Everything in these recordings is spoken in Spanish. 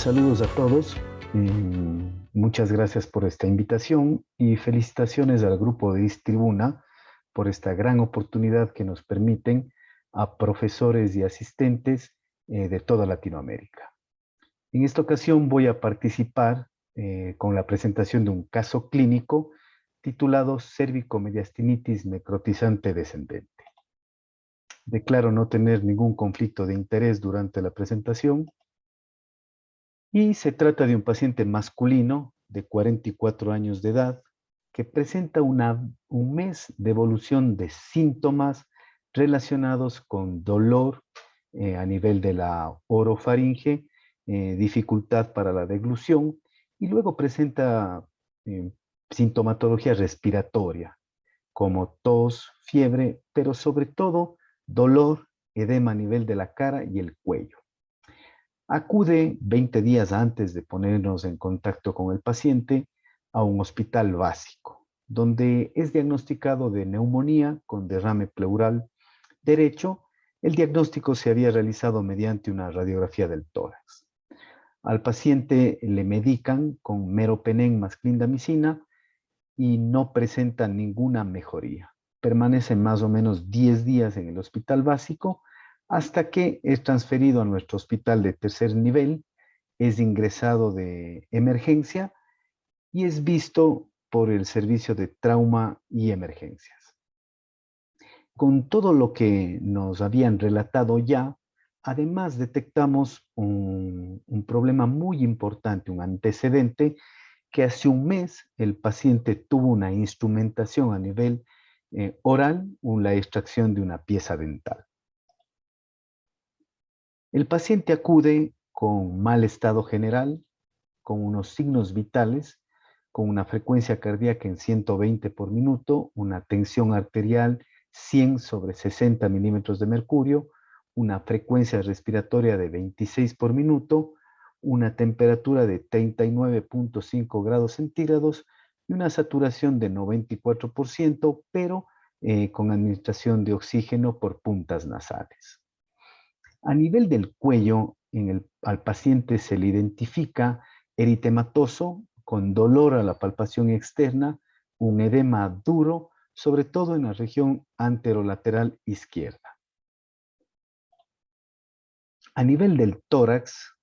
Saludos a todos. Muchas gracias por esta invitación y felicitaciones al grupo de Distribuna por esta gran oportunidad que nos permiten a profesores y asistentes de toda Latinoamérica. En esta ocasión voy a participar con la presentación de un caso clínico titulado Cervicomediastinitis necrotizante descendente. Declaro no tener ningún conflicto de interés durante la presentación. Y se trata de un paciente masculino de 44 años de edad que presenta un mes de evolución de síntomas relacionados con dolor a nivel de la orofaringe, dificultad para la deglución y luego presenta eh, sintomatología respiratoria como tos, fiebre, pero sobre todo dolor, edema a nivel de la cara y el cuello. Acude 20 días antes de ponernos en contacto con el paciente a un hospital básico, donde es diagnosticado de neumonía con derrame pleural derecho. El diagnóstico se había realizado mediante una radiografía del tórax. Al paciente le medican con meropenem más clindamicina y no presenta ninguna mejoría. Permanece más o menos 10 días en el hospital básico hasta que es transferido a nuestro hospital de tercer nivel, es ingresado de emergencia y es visto por el servicio de trauma y emergencias. Con todo lo que nos habían relatado ya, además detectamos un problema muy importante, un antecedente, que hace un mes el paciente tuvo una instrumentación a nivel oral, la extracción de una pieza dental. El paciente acude con mal estado general, con unos signos vitales, con una frecuencia cardíaca en 120 por minuto, una tensión arterial 100 sobre 60 milímetros de mercurio, una frecuencia respiratoria de 26 por minuto, una temperatura de 39.5 grados centígrados y una saturación de 94%, pero con administración de oxígeno por puntas nasales. A nivel del cuello, al paciente se le identifica eritematoso con dolor a la palpación externa, un edema duro, sobre todo en la región anterolateral izquierda. A nivel del tórax,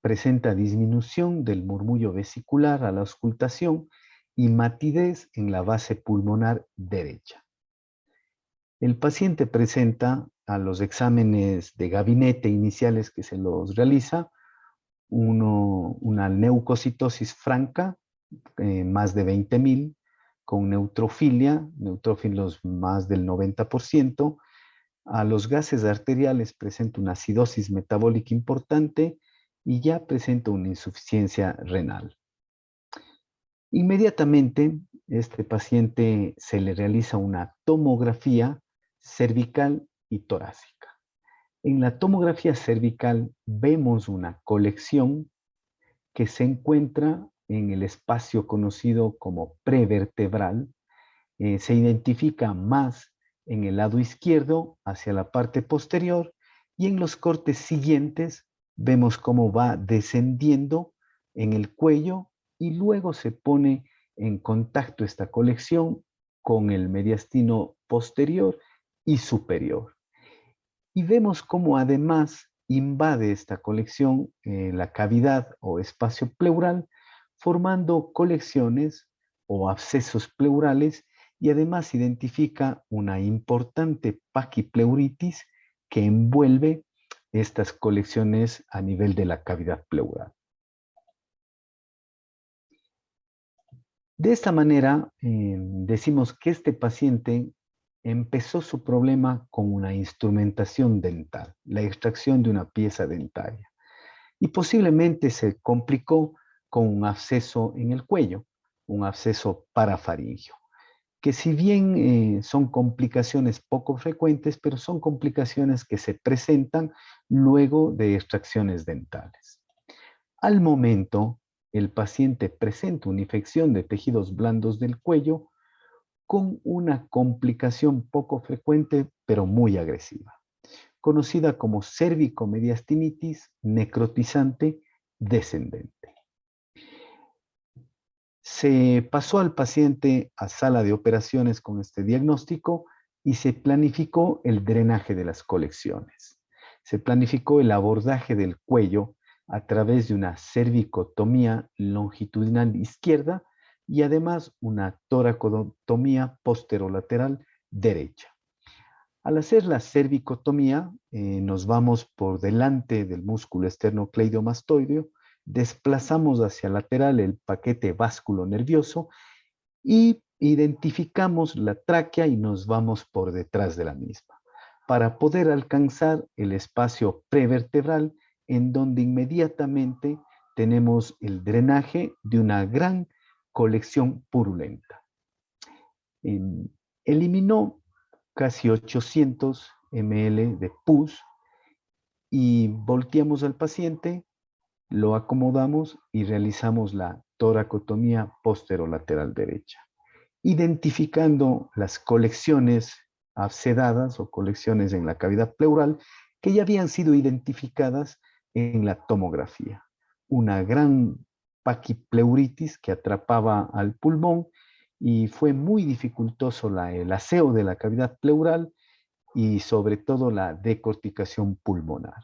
presenta disminución del murmullo vesicular a la auscultación y matidez en la base pulmonar derecha. El paciente presenta a los exámenes de gabinete iniciales que se los realiza una leucocitosis franca, más de 20.000, con neutrofilia, neutrófilos más del 90%. A los gases arteriales presenta una acidosis metabólica importante y ya presenta una insuficiencia renal. Inmediatamente, este paciente se le realiza una tomografía cervical y torácica. En la tomografía cervical vemos una colección que se encuentra en el espacio conocido como prevertebral. Se identifica más en el lado izquierdo hacia la parte posterior y en los cortes siguientes vemos cómo va descendiendo en el cuello y luego se pone en contacto esta colección con el mediastino posterior y superior. Y vemos cómo además invade esta colección la cavidad o espacio pleural, formando colecciones o abscesos pleurales y además identifica una importante paquipleuritis que envuelve estas colecciones a nivel de la cavidad pleural. De esta manera, decimos que este paciente empezó su problema con una instrumentación dental, la extracción de una pieza dentaria, y posiblemente se complicó con un absceso en el cuello, un absceso parafaringio, que si bien son complicaciones poco frecuentes, pero son complicaciones que se presentan luego de extracciones dentales. Al momento, el paciente presenta una infección de tejidos blandos del cuello con una complicación poco frecuente, pero muy agresiva, conocida como cervicomediastinitis necrotizante descendente. Se pasó al paciente a sala de operaciones con este diagnóstico y se planificó el drenaje de las colecciones. Se planificó el abordaje del cuello a través de una cervicotomía longitudinal izquierda y además una toracotomía posterolateral derecha. Al hacer la cervicotomía, nos vamos por delante del músculo esternocleidomastoideo, desplazamos hacia lateral el paquete vasculonervioso y identificamos la tráquea y nos vamos por detrás de la misma, para poder alcanzar el espacio prevertebral en donde inmediatamente tenemos el drenaje de una gran colección purulenta. Eliminó casi 800 ml de pus y volteamos al paciente, lo acomodamos y realizamos la toracotomía posterolateral derecha, identificando las colecciones abscedadas o colecciones en la cavidad pleural que ya habían sido identificadas en la tomografía. Una gran paquipleuritis que atrapaba al pulmón y fue muy dificultoso el aseo de la cavidad pleural y sobre todo la decorticación pulmonar.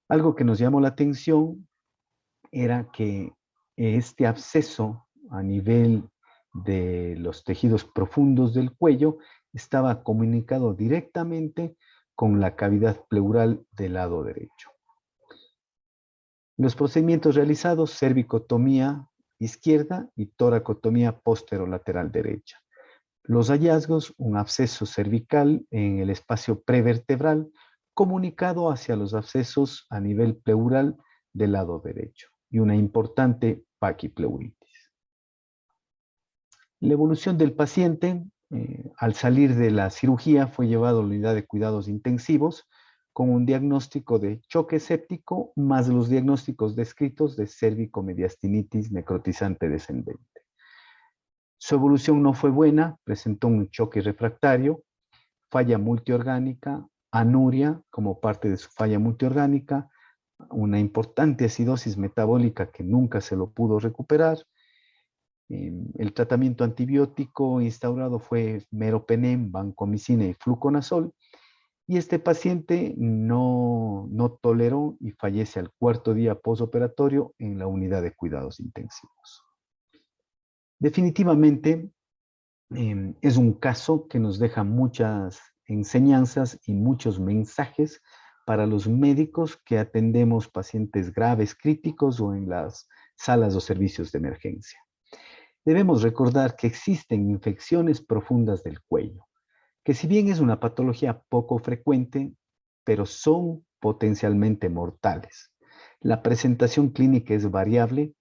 Algo que nos llamó la atención era que este absceso a nivel de los tejidos profundos del cuello estaba comunicado directamente con la cavidad pleural del lado derecho. Los procedimientos realizados: cervicotomía izquierda y toracotomía posterolateral derecha. Los hallazgos: un absceso cervical en el espacio prevertebral comunicado hacia los abscesos a nivel pleural del lado derecho y una importante paquipleuritis. La evolución del paciente, al salir de la cirugía, fue llevado a la unidad de cuidados intensivos con un diagnóstico de choque séptico más los diagnósticos descritos de cérvico-mediastinitis necrotizante descendente. Su evolución no fue buena, presentó un choque refractario, falla multiorgánica, anuria como parte de su falla multiorgánica, una importante acidosis metabólica que nunca se lo pudo recuperar. El tratamiento antibiótico instaurado fue meropenem, vancomicina y fluconazol, y este paciente no toleró y fallece al cuarto día posoperatorio en la unidad de cuidados intensivos. Definitivamente es un caso que nos deja muchas enseñanzas y muchos mensajes para los médicos que atendemos pacientes graves, críticos o en las salas o servicios de emergencia. Debemos recordar que existen infecciones profundas del cuello, que si bien es una patología poco frecuente, pero son potencialmente mortales. La presentación clínica es variable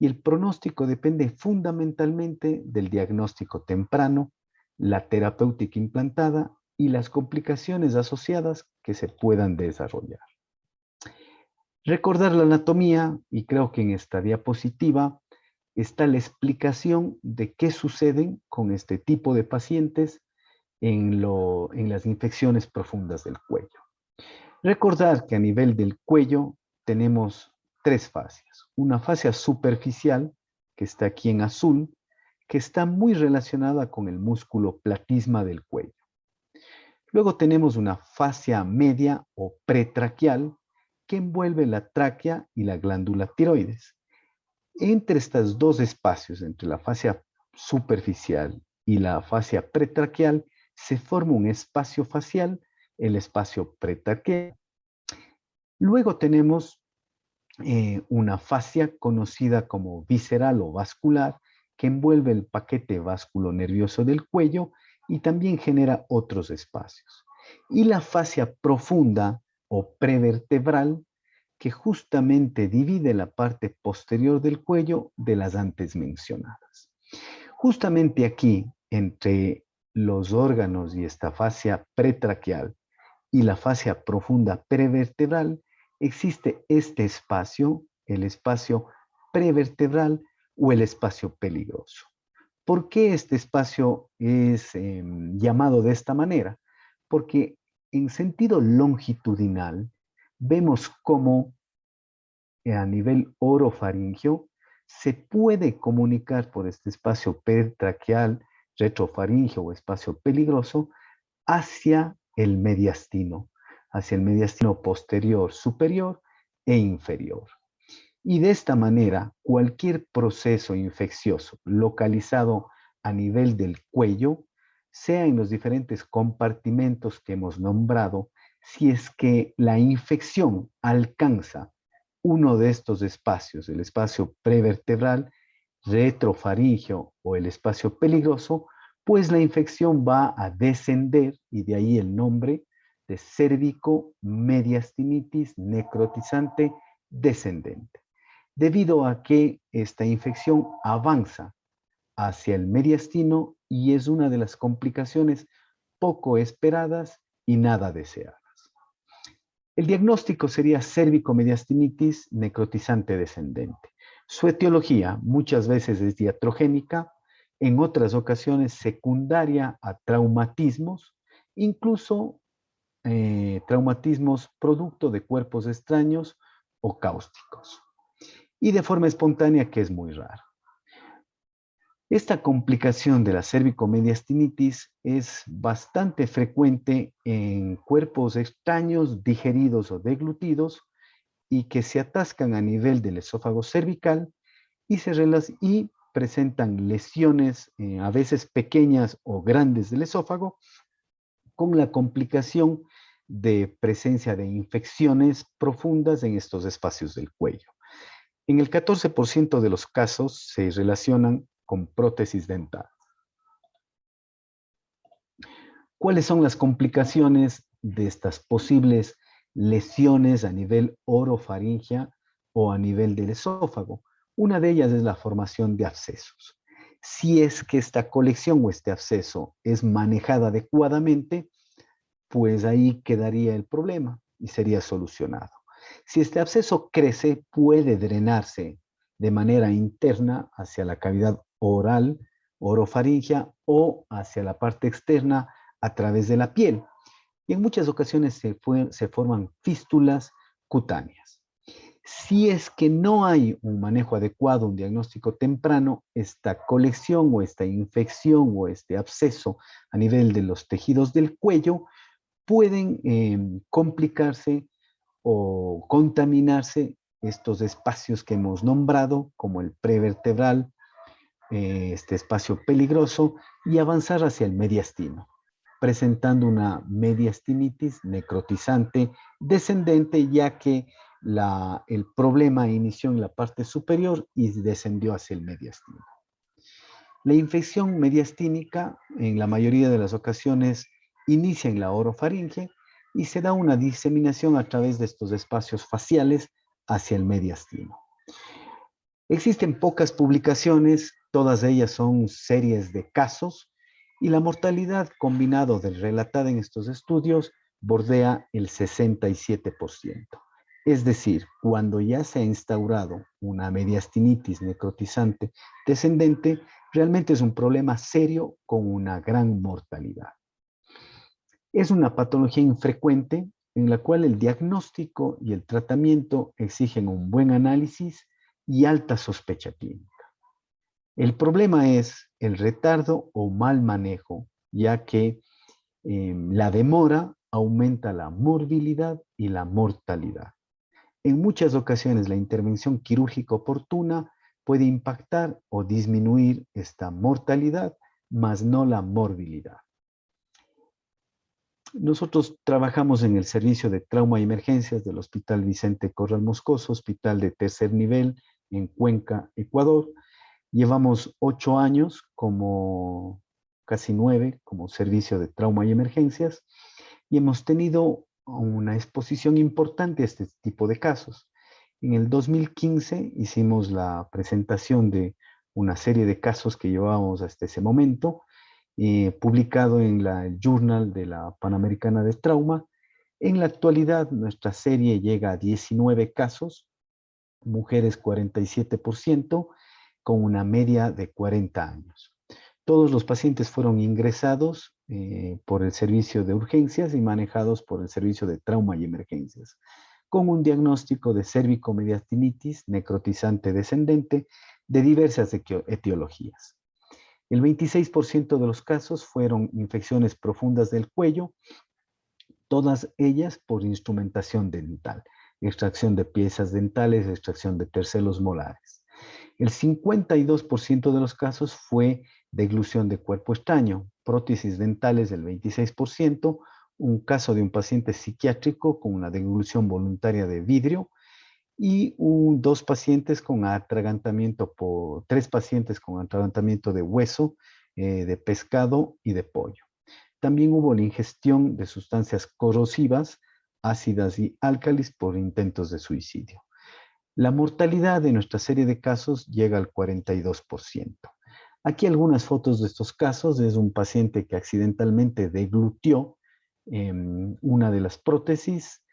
y el pronóstico depende fundamentalmente del diagnóstico temprano, la terapéutica implantada y las complicaciones asociadas que se puedan desarrollar. Recordar la anatomía, y creo que en esta diapositiva está la explicación de qué suceden con este tipo de pacientes en las infecciones profundas del cuello. Recordar que a nivel del cuello tenemos tres fascias. Una fascia superficial, que está aquí en azul, que está muy relacionada con el músculo platisma del cuello. Luego tenemos una fascia media o pretraquial, que envuelve la tráquea y la glándula tiroides. Entre estos dos espacios, entre la fascia superficial y la fascia pretraquial, se forma un espacio facial, el espacio pretraquial. Luego tenemos una fascia conocida como visceral o vascular, que envuelve el paquete vasculonervioso del cuello y también genera otros espacios. Y la fascia profunda o prevertebral, que justamente divide la parte posterior del cuello de las antes mencionadas. Justamente aquí, entre los órganos y esta fascia pretraquial y la fascia profunda prevertebral, existe este espacio, el espacio prevertebral o el espacio peligroso. ¿Por qué este espacio es llamado de esta manera? Porque en sentido longitudinal vemos cómo a nivel orofaringio se puede comunicar por este espacio peritraqueal, retrofaringio o espacio peligroso hacia el mediastino posterior, superior e inferior. Y de esta manera, cualquier proceso infeccioso localizado a nivel del cuello, sea en los diferentes compartimentos que hemos nombrado, si es que la infección alcanza uno de estos espacios, el espacio prevertebral, retrofaringio o el espacio peligroso, pues la infección va a descender, y de ahí el nombre de cérvico-mediastinitis necrotizante descendente, debido a que esta infección avanza hacia el mediastino y es una de las complicaciones poco esperadas y nada deseadas. El diagnóstico sería cérvico-mediastinitis necrotizante descendente. Su etiología muchas veces es iatrogénica, en otras ocasiones secundaria a traumatismos, incluso traumatismos producto de cuerpos extraños o cáusticos, y de forma espontánea, que es muy rara. Esta complicación de la cervicomediastinitis es bastante frecuente en cuerpos extraños digeridos o deglutidos y que se atascan a nivel del esófago cervical y presentan lesiones, a veces pequeñas o grandes del esófago, con la complicación de presencia de infecciones profundas en estos espacios del cuello. En el 14% de los casos se relacionan con prótesis dental. ¿Cuáles son las complicaciones de estas posibles lesiones a nivel orofaringea o a nivel del esófago? Una de ellas es la formación de abscesos. Si es que esta colección o este absceso es manejada adecuadamente, pues ahí quedaría el problema y sería solucionado. Si este absceso crece, puede drenarse de manera interna hacia la cavidad oral, orofaringea, o hacia la parte externa a través de la piel. Y en muchas ocasiones se forman fístulas cutáneas. Si es que no hay un manejo adecuado, un diagnóstico temprano, esta colección o esta infección o este absceso a nivel de los tejidos del cuello pueden complicarse o contaminarse estos espacios que hemos nombrado, como el prevertebral, este espacio peligroso, y avanzar hacia el mediastino, presentando una mediastinitis necrotizante descendente, ya que el problema inició en la parte superior y descendió hacia el mediastino. La infección mediastínica, en la mayoría de las ocasiones, inicia en la orofaringe y se da una diseminación a través de estos espacios faciales hacia el mediastino. Existen pocas publicaciones, todas ellas son series de casos, y la mortalidad combinado de relatada en estos estudios bordea el 67%. Es decir, cuando ya se ha instaurado una mediastinitis necrotizante descendente, realmente es un problema serio con una gran mortalidad. Es una patología infrecuente en la cual el diagnóstico y el tratamiento exigen un buen análisis y alta sospecha clínica. El problema es el retardo o mal manejo, ya que la demora aumenta la morbilidad y la mortalidad. En muchas ocasiones la intervención quirúrgica oportuna puede impactar o disminuir esta mortalidad, mas no la morbilidad. Nosotros trabajamos en el servicio de trauma y emergencias del Hospital Vicente Corral Moscoso, hospital de tercer nivel en Cuenca, Ecuador. Llevamos 8 años, casi 9, como servicio de trauma y emergencias, y hemos tenido una exposición importante a este tipo de casos. En el 2015 hicimos la presentación de una serie de casos que llevábamos hasta ese momento, publicado en el Journal de la Panamericana de Trauma. En la actualidad, nuestra serie llega a 19 casos, mujeres 47%, con una media de 40 años. Todos los pacientes fueron ingresados por el servicio de urgencias y manejados por el servicio de trauma y emergencias. con un diagnóstico de cervicomediastinitis necrotizante descendente de diversas etiologías. El 26% de los casos fueron infecciones profundas del cuello, todas ellas por instrumentación dental, extracción de piezas dentales, extracción de tercelos molares. El 52% de los casos fue deglución de cuerpo extraño, prótesis dentales del 26%, un caso de un paciente psiquiátrico con una deglución voluntaria de vidrio y tres pacientes con atragantamiento de hueso, de pescado y de pollo. También hubo la ingestión de sustancias corrosivas, ácidas y álcalis por intentos de suicidio. La mortalidad de nuestra serie de casos llega al 42%. Aquí algunas fotos de estos casos. Es un paciente que accidentalmente deglutió una de las prótesis,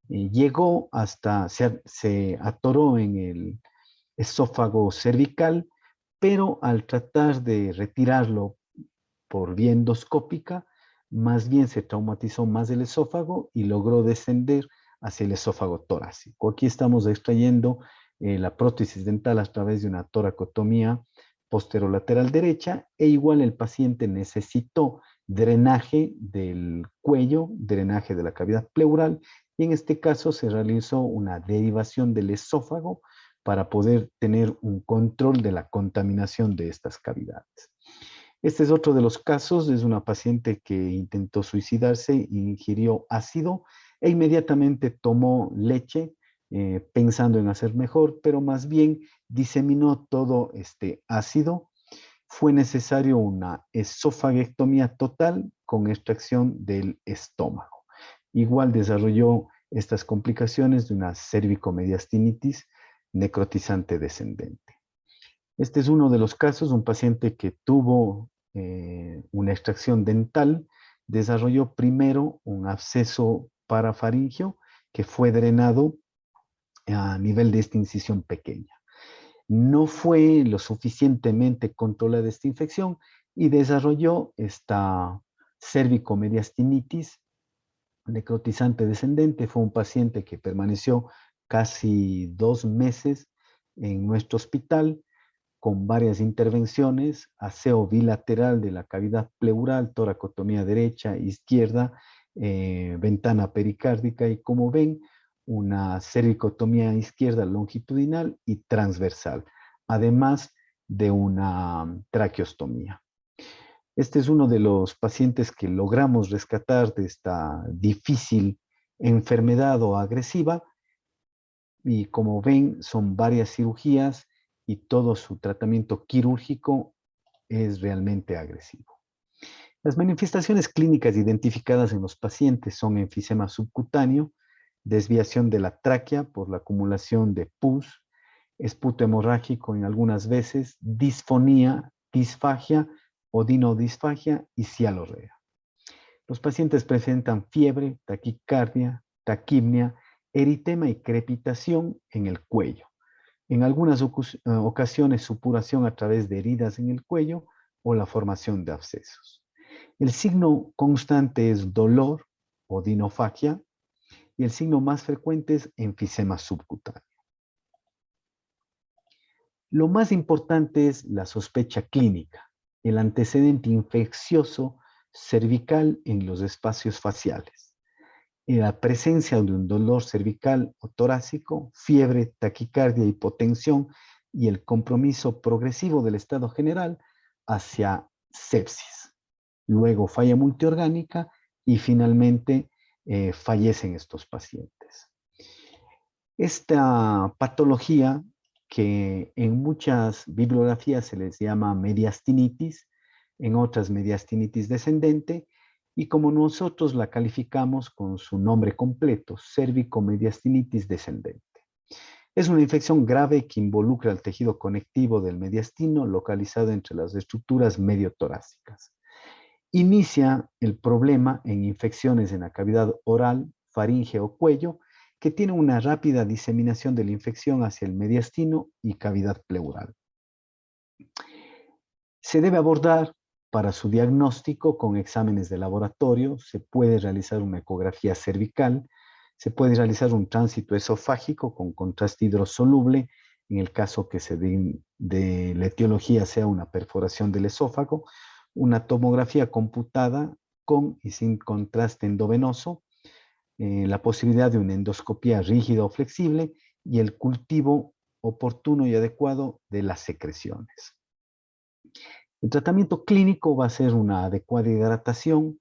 llegó hasta, se atoró en el esófago cervical, pero al tratar de retirarlo por vía endoscópica, más bien se traumatizó más el esófago y logró descender hacia el esófago torácico. Aquí estamos extrayendo la prótesis dental a través de una toracotomía posterolateral derecha, e igual el paciente necesitó drenaje del cuello, drenaje de la cavidad pleural, y en este caso se realizó una derivación del esófago para poder tener un control de la contaminación de estas cavidades. Este es otro de los casos. Es una paciente que intentó suicidarse, ingirió ácido e inmediatamente tomó leche pensando en hacer mejor, pero más bien diseminó todo este ácido. Fue necesario una esofaguectomía total con extracción del estómago. Igual desarrolló estas complicaciones de una cervicomediastinitis necrotizante descendente. Este es uno de los casos. Un paciente que tuvo una extracción dental desarrolló primero un absceso parafaringio que fue drenado a nivel de esta incisión pequeña. No fue lo suficientemente controlada esta infección y desarrolló esta cervicomediastinitis necrotizante descendente. Fue un paciente que permaneció casi 2 meses en nuestro hospital con varias intervenciones, aseo bilateral de la cavidad pleural, toracotomía derecha, izquierda, ventana pericárdica y, como ven, una cervicotomía izquierda longitudinal y transversal, además de una traqueostomía. Este es uno de los pacientes que logramos rescatar de esta difícil enfermedad o agresiva, y como ven son varias cirugías y todo su tratamiento quirúrgico es realmente agresivo. Las manifestaciones clínicas identificadas en los pacientes son enfisema subcutáneo, desviación de la tráquea por la acumulación de pus, esputo hemorrágico en algunas veces, disfonía, disfagia, odinodisfagia y cialorrea. Los pacientes presentan fiebre, taquicardia, taquipnea, eritema y crepitación en el cuello. En algunas ocasiones, supuración a través de heridas en el cuello o la formación de abscesos. El signo constante es dolor o dinofagia, y el signo más frecuente es enfisema subcutáneo. Lo más importante es la sospecha clínica, el antecedente infeccioso cervical en los espacios faciales, la presencia de un dolor cervical o torácico, fiebre, taquicardia, hipotensión y el compromiso progresivo del estado general hacia sepsis. Luego falla multiorgánica y finalmente fallecen estos pacientes. Esta patología, que en muchas bibliografías se les llama mediastinitis, en otras mediastinitis descendente, y como nosotros la calificamos con su nombre completo, cervicomediastinitis descendente. Es una infección grave que involucra el tejido conectivo del mediastino localizado entre las estructuras mediotorácicas. Inicia el problema en infecciones en la cavidad oral, faringe o cuello, que tiene una rápida diseminación de la infección hacia el mediastino y cavidad pleural. Se debe abordar para su diagnóstico con exámenes de laboratorio. Se puede realizar una ecografía cervical, Se puede realizar un tránsito esofágico con contraste hidrosoluble en el caso que de la etiología sea una perforación del esófago, una tomografía computada con y sin contraste endovenoso, la posibilidad de una endoscopía rígida o flexible y el cultivo oportuno y adecuado de las secreciones. El tratamiento clínico va a ser una adecuada hidratación,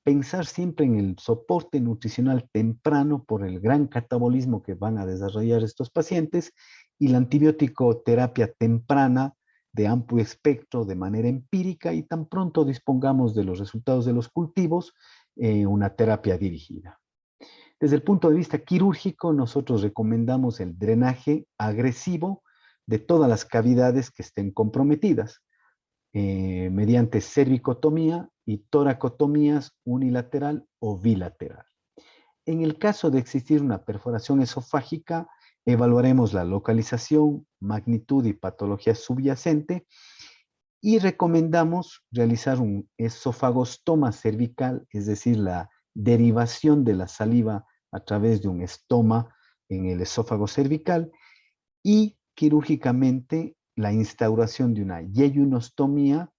pensar siempre en el soporte nutricional temprano por el gran catabolismo que van a desarrollar estos pacientes y la antibiótico terapia temprana de amplio espectro de manera empírica y tan pronto dispongamos de los resultados de los cultivos, una terapia dirigida. Desde el punto de vista quirúrgico, nosotros recomendamos el drenaje agresivo de todas las cavidades que estén comprometidas, mediante cervicotomía y toracotomías unilateral o bilateral. En el caso de existir una perforación esofágica, evaluaremos la localización, magnitud y patología subyacente y recomendamos realizar un esofagostoma cervical, es decir, la derivación de la saliva a través de un estoma en el esófago cervical y quirúrgicamente la instauración de una yeyunostomía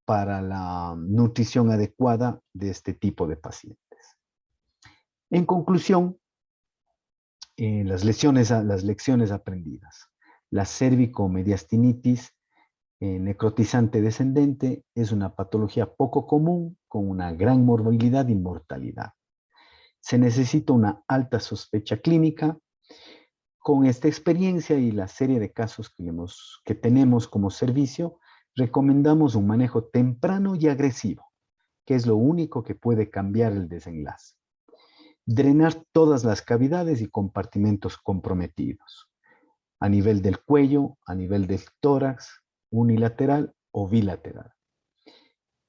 para la nutrición adecuada de este tipo de pacientes. En conclusión, las lecciones aprendidas. La cervicomediastinitis necrotizante descendente es una patología poco común con una gran morbilidad y mortalidad. Se necesita una alta sospecha clínica. Con esta experiencia y la serie de casos que tenemos como servicio, recomendamos un manejo temprano y agresivo, que es lo único que puede cambiar el desenlace. Drenar todas las cavidades y compartimentos comprometidos, a nivel del cuello, a nivel del tórax, unilateral o bilateral.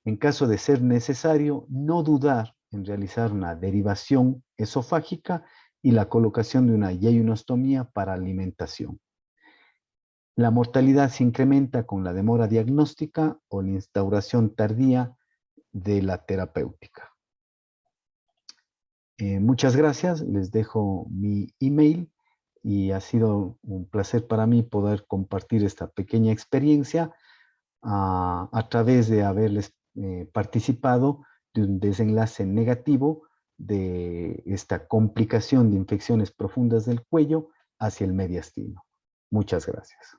En caso de ser necesario, no dudar en realizar una derivación esofágica y la colocación de una yeyunostomía para alimentación. La mortalidad se incrementa con la demora diagnóstica o la instauración tardía de la terapéutica. Muchas gracias, les dejo mi email y ha sido un placer para mí poder compartir esta pequeña experiencia a través de haberles participado de un desenlace negativo de esta complicación de infecciones profundas del cuello hacia el mediastino. Muchas gracias.